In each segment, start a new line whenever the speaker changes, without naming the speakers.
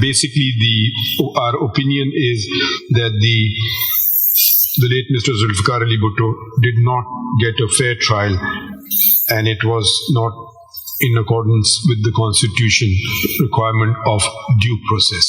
Basically, our opinion is that the late Mr. Zulfikar Ali Bhutto did not get a fair trial, and it was not in accordance with the constitution requirement of due process.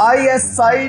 ISI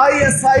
ISI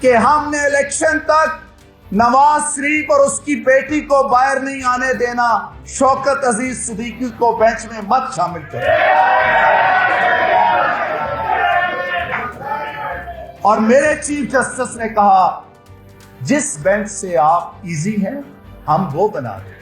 کہ ہم نے election تک نواز شریف اور اس کی بیٹی کو باہر نہیں آنے دینا، شوکت عزیز صدیقی کو بینچ میں مت شامل کریں۔ اور میرے چیف جسٹس نے کہا جس بینچ سے آپ ایزی ہیں ہم وہ بنا دیں۔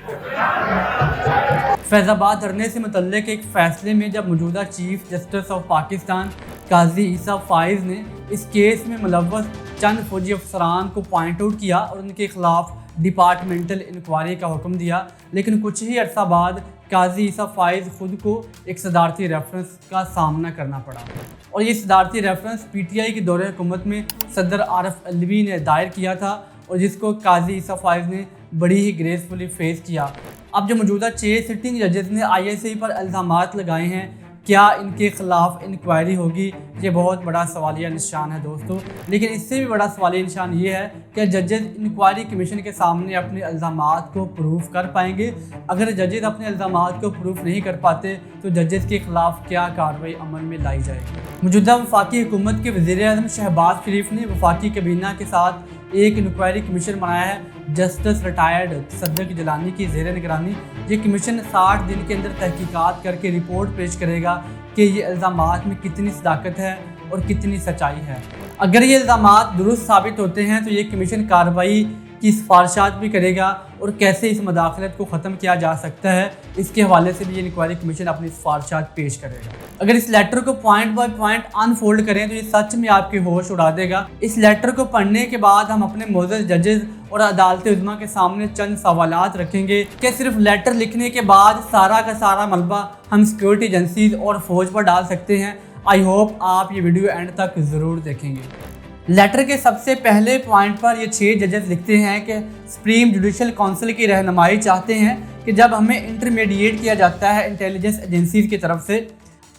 فیض آباد دھرنے سے متعلق ایک فیصلے میں جب موجودہ چیف جسٹس آف پاکستان قاضی عیسیٰ فائز نے اس کیس میں ملوث چند فوجی افسران کو پوائنٹ آؤٹ کیا اور ان کے خلاف ڈپارٹمنٹل انکوائری کا حکم دیا، لیکن کچھ ہی عرصہ بعد قاضی عیسیٰ فائز خود کو ایک صدارتی ریفرنس کا سامنا کرنا پڑا، اور یہ صدارتی ریفرنس پی ٹی آئی کے دور حکومت میں صدر عارف علوی نے دائر کیا تھا، اور جس کو قاضی عیسیٰ فائز نے بڑی ہی گریسفلی فیس کیا۔ اب جو موجودہ 6 سٹنگ ججز نے آئی ایس آئی پر الزامات لگائے ہیں، کیا ان کے خلاف انکوائری ہوگی؟ یہ بہت بڑا سوالیہ نشان ہے دوستو، لیکن اس سے بھی بڑا سوالیہ نشان یہ ہے کہ ججز انکوائری کمیشن کے سامنے اپنے الزامات کو پروف کر پائیں گے؟ اگر ججز اپنے الزامات کو پروف نہیں کر پاتے تو ججز کے خلاف کیا کارروائی عمل میں لائی جائے گی؟ موجودہ وفاقی حکومت کے وزیر اعظم شہباز شریف نے وفاقی کابینہ کے ساتھ ایک انکوائری کمیشن بنایا ہے، جسٹس ریٹائرڈ صدق جیلانی کی زیر نگرانی۔ یہ کمیشن 60 دن کے اندر تحقیقات کر کے رپورٹ پیش کرے گا کہ یہ الزامات میں کتنی صداقت ہے اور کتنی سچائی ہے۔ اگر یہ الزامات درست ثابت ہوتے ہیں تو یہ کمیشن کارروائی کی سفارشات بھی کرے گا اور کیسے اس مداخلت کو ختم کیا جا سکتا ہے، اس کے حوالے سے بھی یہ انکوائری کمیشن اپنی سفارشات پیش کرے گا۔ اگر اس لیٹر کو پوائنٹ بائی پوائنٹ انفولڈ کریں تو یہ سچ میں آپ کے ہوش اڑا دے گا۔ اس لیٹر کو پڑھنے کے بعد ہم اپنے معزز ججز اور عدالت عظمیٰ کے سامنے چند سوالات رکھیں گے کہ صرف لیٹر لکھنے کے بعد سارا کا سارا ملبہ ہم سیکورٹی ایجنسیز اور فوج پر ڈال سکتے ہیں؟ آئی ہوپ آپ یہ ویڈیو اینڈ تک ضرور دیکھیں گے۔ لیٹر کے سب سے پہلے پوائنٹ پر یہ 6 ججز لکھتے ہیں کہ سپریم جوڈیشل کونسل کی رہنمائی چاہتے ہیں کہ جب ہمیں انٹرمیڈیٹ کیا جاتا ہے انٹیلیجنس ایجنسیز کی طرف سے،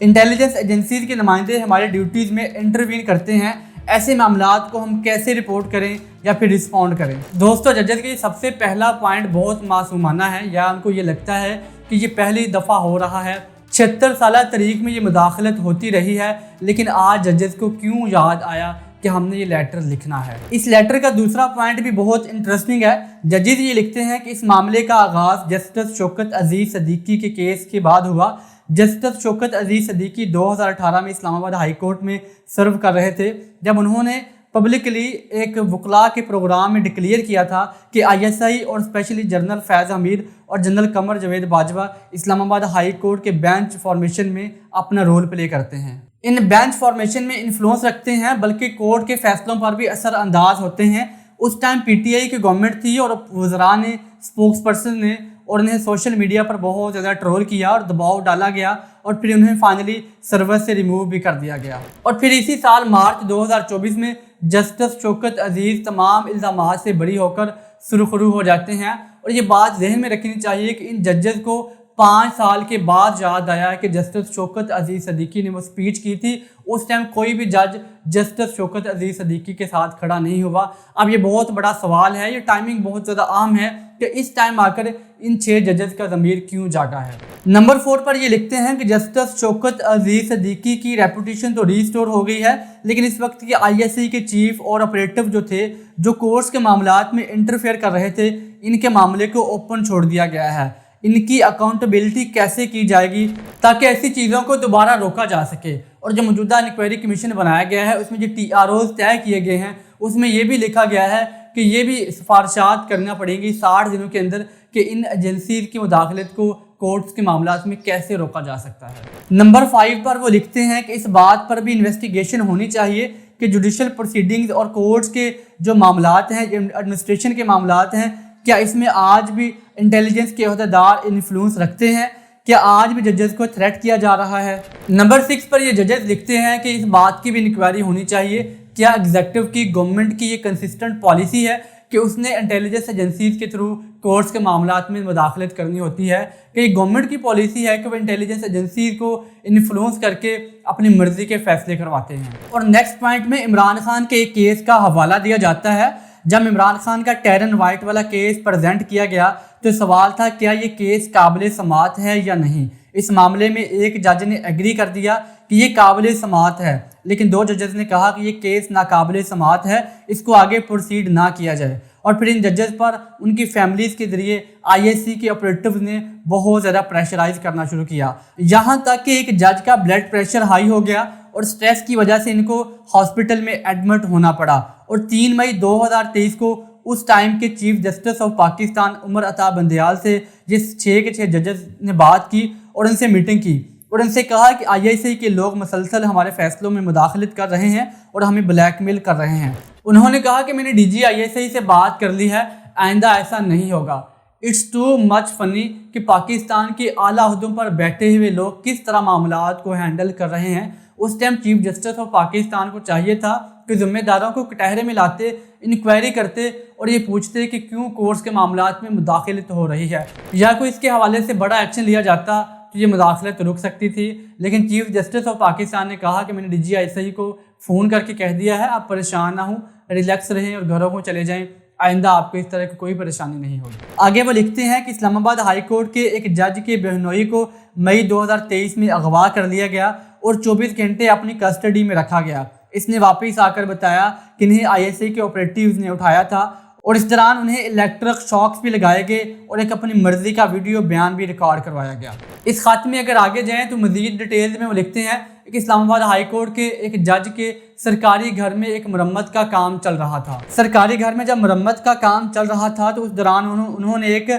انٹیلیجنس ایجنسیز کے نمائندے ہمارے ڈیوٹیز میں انٹروین کرتے ہیں، ایسے معاملات کو ہم کیسے رپورٹ کریں یا پھر رسپونڈ کریں؟ دوستو، ججز کے سب سے پہلا پوائنٹ بہت معصومانہ ہے، یا ان کو یہ لگتا ہے کہ یہ پہلی دفعہ ہو رہا ہے۔ 76 سالہ تاریخ میں یہ مداخلت ہوتی رہی ہے، لیکن آج ججز کو کیوں یاد آیا کہ ہم نے یہ لیٹر لکھنا ہے؟ اس لیٹر کا دوسرا پوائنٹ بھی بہت انٹرسٹنگ ہے۔ ججز یہ لکھتے ہیں کہ اس معاملے کا آغاز جسٹس شوکت عزیز صدیقی کے کیس کے بعد ہوا۔ جسٹس شوکت عزیز صدیقی 2018 میں اسلام آباد ہائی کورٹ میں سرو کر رہے تھے، جب انہوں نے پبلکلی ایک وکلاء کے پروگرام میں ڈکلیئر کیا تھا کہ آئی ایس آئی اور اسپیشلی جنرل فیض حمید اور جنرل قمر جاوید باجوہ اسلام آباد ہائی کورٹ کے بینچ فارمیشن میں اپنا رول پلے کرتے ہیں، ان بینچ فارمیشن میں انفلوئنس رکھتے ہیں، بلکہ کورٹ کے فیصلوں پر بھی اثر انداز ہوتے ہیں۔ اس ٹائم پی ٹی آئی کی گورنمنٹ تھی اور وزراء نے، اسپوکس پرسن نے، اور انہیں سوشل میڈیا پر بہت زیادہ ٹرول کیا اور دباؤ ڈالا گیا، اور پھر انہیں فائنلی سروس سے ریموو بھی کر دیا گیا۔ اور پھر اسی سال مارچ 2024 میں جسٹس شوکت عزیز تمام الزامات سے بری ہو کر سرخرو ہو جاتے ہیں، اور یہ بات ذہن میں رکھنی چاہیے کہ ان ججز کو 5 سال کے بعد یاد آیا کہ جسٹس شوکت عزیز صدیقی نے وہ سپیچ کی تھی۔ اس ٹائم کوئی بھی جج جسٹس شوکت عزیز صدیقی کے ساتھ کھڑا نہیں ہوا۔ اب یہ بہت بڑا سوال ہے، یہ ٹائمنگ بہت زیادہ عام ہے کہ اس ٹائم آ کر ان 6 ججز کا ضمیر کیوں جاگا ہے۔ نمبر 4 پر یہ لکھتے ہیں کہ جسٹس شوکت عزیز صدیقی کی ریپوٹیشن تو ریسٹور ہو گئی ہے، لیکن اس وقت کے آئی ایس آئی کے چیف اور آپریٹو جو تھے، جو کورٹس کے معاملات میں انٹرفیئر کر رہے تھے، ان کے معاملے کو اوپن چھوڑ دیا گیا ہے۔ ان کی اکاؤنٹیبلٹی کیسے کی جائے گی تاکہ ایسی چیزوں کو دوبارہ روکا جا سکے؟ اور جو موجودہ انکوائری کمیشن بنایا گیا ہے، اس میں جو ٹی آر اوز طے کیے گئے ہیں، اس میں یہ بھی لکھا گیا ہے کہ یہ بھی سفارشات کرنا پڑیں گی 60 دنوں کے اندر کہ ان ایجنسیز کی مداخلت کو کورٹس کے معاملات میں کیسے روکا جا سکتا ہے۔ نمبر 5 پر وہ لکھتے ہیں کہ اس بات پر بھی انویسٹیگیشن ہونی چاہیے کہ جوڈیشل پروسیڈنگز اور کورٹس کے جو معاملات ہیں، ایڈمنسٹریشن کے معاملات ہیں، کیا اس میں آج بھی انٹیلیجنس کے عہدیدار انفلوئنس رکھتے ہیں؟ کیا آج بھی ججز کو تھریٹ کیا جا رہا ہے؟ نمبر 6 پر یہ ججز لکھتے ہیں کہ اس بات کی بھی انکوائری ہونی چاہیے، کیا ایگزیکٹو کی گورنمنٹ کی یہ کنسسٹنٹ پالیسی ہے کہ اس نے انٹیلیجنس ایجنسیز کے تھرو کورٹس کے معاملات میں مداخلت کرنی ہوتی ہے، کہ یہ گورنمنٹ کی پالیسی ہے کہ وہ انٹیلیجنس ایجنسیز کو انفلوئنس کر کے اپنی مرضی کے فیصلے کرواتے ہیں۔ اور نیکسٹ پوائنٹ میں عمران خان کے ایک کیس کا حوالہ دیا جاتا ہے۔ جب عمران خان کا ٹیرن وائٹ والا کیس پریزنٹ کیا گیا تو سوال تھا کیا یہ کیس قابل سماعت ہے یا نہیں۔ اس معاملے میں ایک جج نے ایگری کر دیا کہ یہ قابل سماعت ہے، لیکن 2 ججز نے کہا کہ یہ کیس ناقابل سماعت ہے، اس کو آگے پروسیڈ نہ کیا جائے۔ اور پھر ان ججز پر ان کی فیملیز کے ذریعے IIC کے آپریٹیوز نے بہت زیادہ پریشرائز کرنا شروع کیا، یہاں تک کہ ایک جج کا بلڈ پریشر ہائی ہو گیا اور سٹریس کی وجہ سے ان کو ہاسپٹل میں ایڈمٹ ہونا پڑا۔ اور 3 مئی 2023 کو اس ٹائم کے chief justice of Pakistan Umar Ata Bandial سے جس 6 کے 6 ججز نے بات کی اور ان سے میٹنگ کی اور ان سے کہا کہ IIC کے لوگ مسلسل ہمارے فیصلوں میں مداخلت کر رہے ہیں اور ہمیں بلیک میل کر رہے ہیں۔ انہوں نے کہا کہ میں نے DG IIC سے بات کر لی ہے، آئندہ ایسا نہیں ہوگا۔ اٹس ٹو مچ فنی کہ پاکستان کے اعلیٰ عہدوں پر بیٹھے ہوئے لوگ کس طرح معاملات کو ہینڈل کر رہے ہیں۔ اس time chief justice of Pakistan کو چاہیے تھا کہ ذمہ داروں کو کٹہرے میں لاتے، انکوائری کرتے اور یہ پوچھتے کہ کیوں کورٹس کے معاملات میں مداخلت ہو رہی ہے، یا کوئی اس کے حوالے سے بڑا ایکشن لیا جاتا تو یہ مداخلت رک سکتی تھی۔ لیکن چیف جسٹس آف پاکستان نے کہا کہ میں نے DG IIC کو فون کر کے کہہ دیا ہے، آپ پریشان نہ ہوں، ریلیکس رہیں اور گھروں کو چلے جائیں، آئندہ آپ کو اس طرح کی کوئی پریشانی نہیں ہوگی۔ آگے وہ لکھتے ہیں کہ اسلام آباد ہائی کورٹ کے ایک جج کے بہنوئی کو مئی 2023 میں اغوا کر لیا گیا اور 24 گھنٹے اپنی کسٹڈی میں رکھا گیا۔ اس نے واپس آ کر بتایا کہ انہیں IIC کے آپریٹیوز نے اٹھایا تھا اور اس دوران انہیں الیکٹرک شاکس بھی لگائے گئے اور ایک اپنی مرضی کا ویڈیو بیان بھی ریکارڈ کروایا گیا۔ اس خط میں اگر آگے جائیں تو مزید ڈیٹیلز میں وہ لکھتے ہیں کہ اسلام آباد ہائی کورٹ کے ایک جج کے سرکاری گھر میں ایک مرمت کا کام چل رہا تھا۔ سرکاری گھر میں جب مرمت کا کام چل رہا تھا تو اس دوران انہوں نے ایک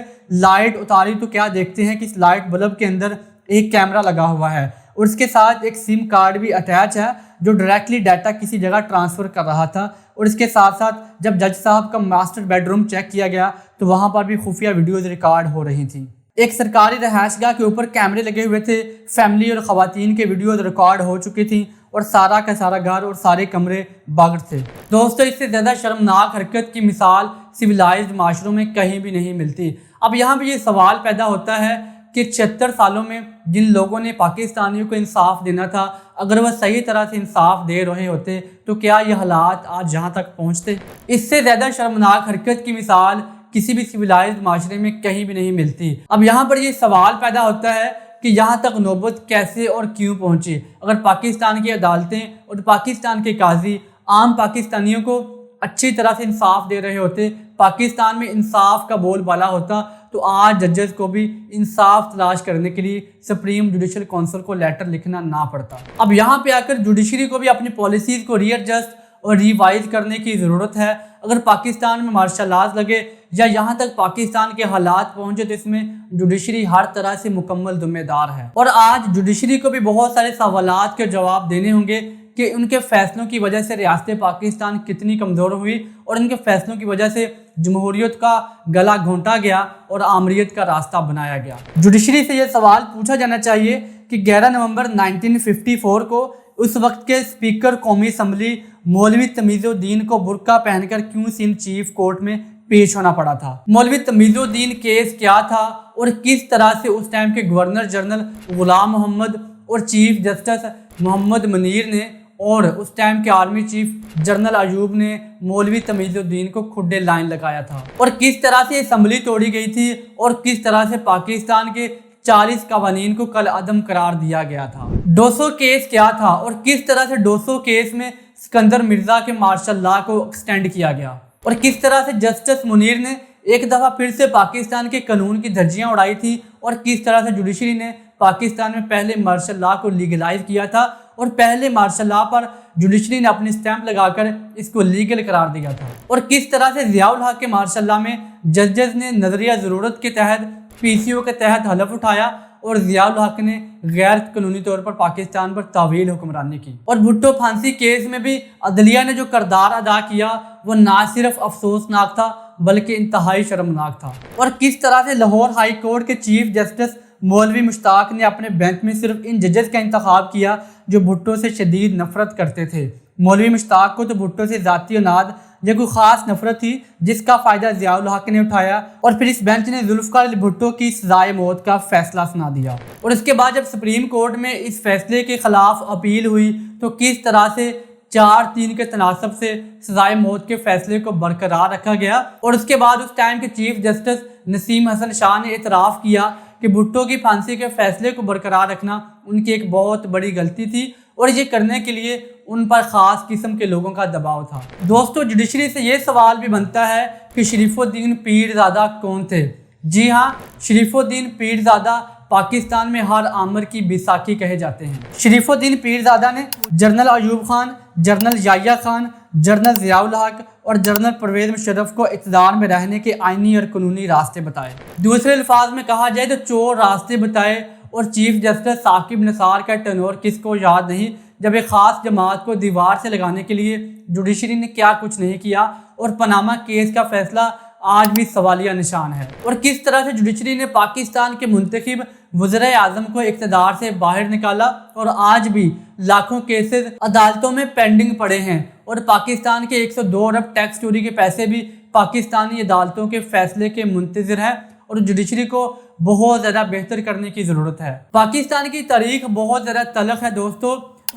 لائٹ اتاری تو کیا دیکھتے ہیں کہ اس لائٹ بلب کے اندر ایک کیمرہ لگا ہوا ہے اور اس کے ساتھ ایک سم کارڈ بھی اٹیچ ہے جو ڈائریکٹلی ڈیٹا کسی جگہ ٹرانسفر کر رہا تھا۔ اور اس کے ساتھ ساتھ جب جج صاحب کا ماسٹر بیڈ روم چیک کیا گیا تو وہاں پر بھی خفیہ ویڈیوز ریکارڈ ہو رہی تھیں۔ ایک سرکاری رہائش گاہ کے اوپر کیمرے لگے ہوئے تھے، فیملی اور خواتین کے ویڈیوز ریکارڈ ہو چکی تھیں اور سارا کا سارا گھر اور سارے کمرے باغڈ تھے۔ دوستو، اس سے زیادہ شرمناک حرکت کی مثال سویلائزڈ معاشروں میں کہیں بھی نہیں ملتی۔ اب یہاں پہ یہ سوال پیدا ہوتا ہے کہ 76 سالوں میں جن لوگوں نے پاکستانیوں کو انصاف دینا تھا، اگر وہ صحیح طرح سے انصاف دے رہے ہوتے تو کیا یہ حالات آج یہاں تک پہنچتے؟ اس سے زیادہ شرمناک حرکت کی مثال کسی بھی سویلائزڈ معاشرے میں کہیں بھی نہیں ملتی۔ اب یہاں پر یہ سوال پیدا ہوتا ہے کہ یہاں تک نوبت کیسے اور کیوں پہنچی؟ اگر پاکستان کی عدالتیں اور پاکستان کے قاضی عام پاکستانیوں کو اچھی طرح سے انصاف دے رہے ہوتے، پاکستان میں انصاف کا بول بالا ہوتا، تو آج ججز کو بھی انصاف تلاش کرنے کے لیے سپریم جوڈیشل کونسل کو لیٹر لکھنا نہ پڑتا۔ اب یہاں پہ آ کر جوڈیشری کو بھی اپنی پالیسیز کو ری ایڈجسٹ اور ریوائز کرنے کی ضرورت ہے۔ اگر پاکستان میں مارشل لاز لگے یا یہاں تک پاکستان کے حالات پہنچے تو اس میں جوڈیشری ہر طرح سے مکمل ذمہ دار ہے، اور آج جوڈیشری کو بھی بہت سارے سوالات کے جواب دینے ہوں گے کہ ان کے فیصلوں کی وجہ سے ریاست پاکستان کتنی کمزور ہوئی اور ان کے فیصلوں کی وجہ سے جمہوریت کا گلا گھونٹا گیا اور آمریت کا راستہ بنایا گیا۔ جوڈیشری سے یہ سوال پوچھا جانا چاہیے کہ 11 نومبر 1954 کو اس وقت کے اسپیکر قومی اسمبلی مولوی تمیز الدین کو برقع پہن کر کیوں سندھ چیف کورٹ میں پیش ہونا پڑا تھا؟ مولوی تمیز الدین کیس کیا تھا اور کس طرح سے اس ٹائم کے گورنر جنرل غلام محمد اور چیف جسٹس محمد منیر نے اور اس ٹائم کے آرمی چیف جنرل ایوب نے مولوی تمیز الدین کو کھڈے لائن لگایا تھا، اور کس طرح سے اسمبلی توڑی گئی تھی اور کس طرح سے پاکستان کے 40 قوانین کو کل عدم قرار دیا گیا تھا۔ 200 کیس کیا تھا اور کس طرح سے 200 کیس میں سکندر مرزا کے مارشل لا کو ایکسٹینڈ کیا گیا، اور کس طرح سے جسٹس منیر نے ایک دفعہ پھر سے پاکستان کے قانون کی دھجیاں اڑائی تھی، اور کس طرح سے جوڈیشری نے پاکستان میں پہلے مارشل لا کو لیگلائز کیا تھا اور پہلے مارشل لا پر جوڈیشری نے اپنی سٹیمپ لگا کر اس کو لیگل قرار دیا تھا، اور کس طرح سے ضیاء الحق کے مارشل لا میں ججز نے نظریہ ضرورت کے تحت PCO کے تحت حلف اٹھایا اور ضیاء الحق نے غیر قانونی طور پر پاکستان پر طویل حکمرانی کی۔ اور بھٹو پھانسی کیس میں بھی عدلیہ نے جو کردار ادا کیا وہ نہ صرف افسوسناک تھا بلکہ انتہائی شرمناک تھا۔ اور کس طرح سے لاہور ہائی کورٹ کے چیف جسٹس مولوی مشتاق نے اپنے بینچ میں صرف ان ججز کا انتخاب کیا جو بھٹو سے شدید نفرت کرتے تھے۔ مولوی مشتاق کو تو بھٹو سے ذاتی اناد یا کوئی خاص نفرت تھی جس کا فائدہ ضیاء الحق نے اٹھایا، اور پھر اس بینچ نے ذوالفقار علی بھٹو کی سزائے موت کا فیصلہ سنا دیا۔ اور اس کے بعد جب سپریم کورٹ میں اس فیصلے کے خلاف اپیل ہوئی تو کس طرح سے 4-3 کے تناسب سے سزائے موت کے فیصلے کو برقرار رکھا گیا، اور اس کے بعد اس ٹائم کے چیف جسٹس نسیم حسن شاہ نے اعتراف کیا کہ بھٹو کی پھانسی کے فیصلے کو برقرار رکھنا ان کی ایک بہت بڑی غلطی تھی اور یہ کرنے کے لیے ان پر خاص قسم کے لوگوں کا دباؤ تھا۔ دوستو جوڈیشری سے یہ سوال بھی بنتا ہے کہ شریف الدین پیرزادہ کون تھے؟ جی ہاں، شریف الدین پیرزادہ پاکستان میں ہر آمر کی بیساکھی کہے جاتے ہیں۔ شریف الدین پیرزادہ نے general Ayub Khan, general Yahya Khan, general Zia الحق اور جنرل پرویز مشرف کو اقتدار میں رہنے کے آئینی اور قانونی راستے بتائے۔ دوسرے الفاظ میں کہا جائے تو چور راستے بتائے، اور چیف جسٹس ثاقب نثار کا ٹینور کس کو یاد نہیں جب ایک خاص جماعت کو دیوار سے لگانے کے لیے جوڈیشری نے کیا کچھ نہیں کیا، اور پاناما کیس کا فیصلہ آج بھی سوالیہ نشان ہے، اور کس طرح سے جوڈیشری نے پاکستان کے منتخب وزراء اعظم کو اقتدار سے باہر نکالا، اور آج بھی لاکھوں کیسز عدالتوں میں پینڈنگ پڑے ہیں، اور پاکستان کے 102 ارب ٹیکس چوری کے پیسے بھی پاکستانی عدالتوں کے فیصلے کے منتظر ہیں، اور جوڈیشری کو بہت زیادہ بہتر کرنے کی ضرورت ہے۔ پاکستان کی تاریخ بہت زیادہ تلخ ہے دوستو،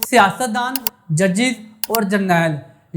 سیاستدان، ججز اور جرنیل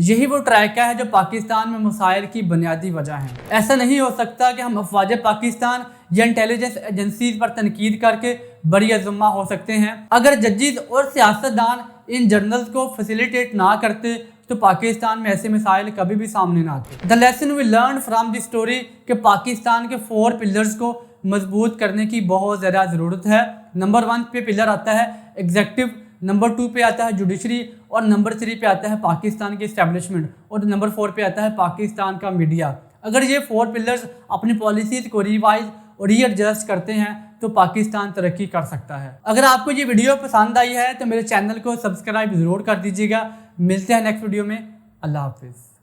یہی وہ ٹریک ہے جو پاکستان میں مسائل کی بنیادی وجہ ہیں۔ ایسا نہیں ہو سکتا کہ ہم افواج پاکستان یا انٹیلیجنس ایجنسیز پر تنقید کر کے بری ذمہ ہو سکتے ہیں۔ اگر ججز اور سیاستدان ان جرنلز کو فیسیلیٹیٹ نہ کرتے تو پاکستان میں ایسے مسائل کبھی بھی سامنے نہ آتے۔ The lesson we learned from this story کہ پاکستان کے 4 پلرز کو مضبوط کرنے کی بہت زیادہ ضرورت ہے۔ نمبر 1 پہ پلر آتا ہے ایگزیکٹو، نمبر 2 پہ آتا ہے جوڈیشری، اور نمبر 3 پہ آتا ہے پاکستان کی اسٹیبلشمنٹ، اور نمبر 4 پہ آتا ہے پاکستان کا میڈیا۔ اگر یہ 4 پلرز اپنی پالیسیز کو ریوائز اور ری ایڈجسٹ کرتے ہیں تو پاکستان ترقی کر سکتا ہے۔ اگر آپ کو یہ ویڈیو پسند آئی ہے تو میرے چینل کو سبسکرائب ضرور کر دیجیے گا۔ ملتے ہیں نیکسٹ ویڈیو میں۔ اللہ حافظ۔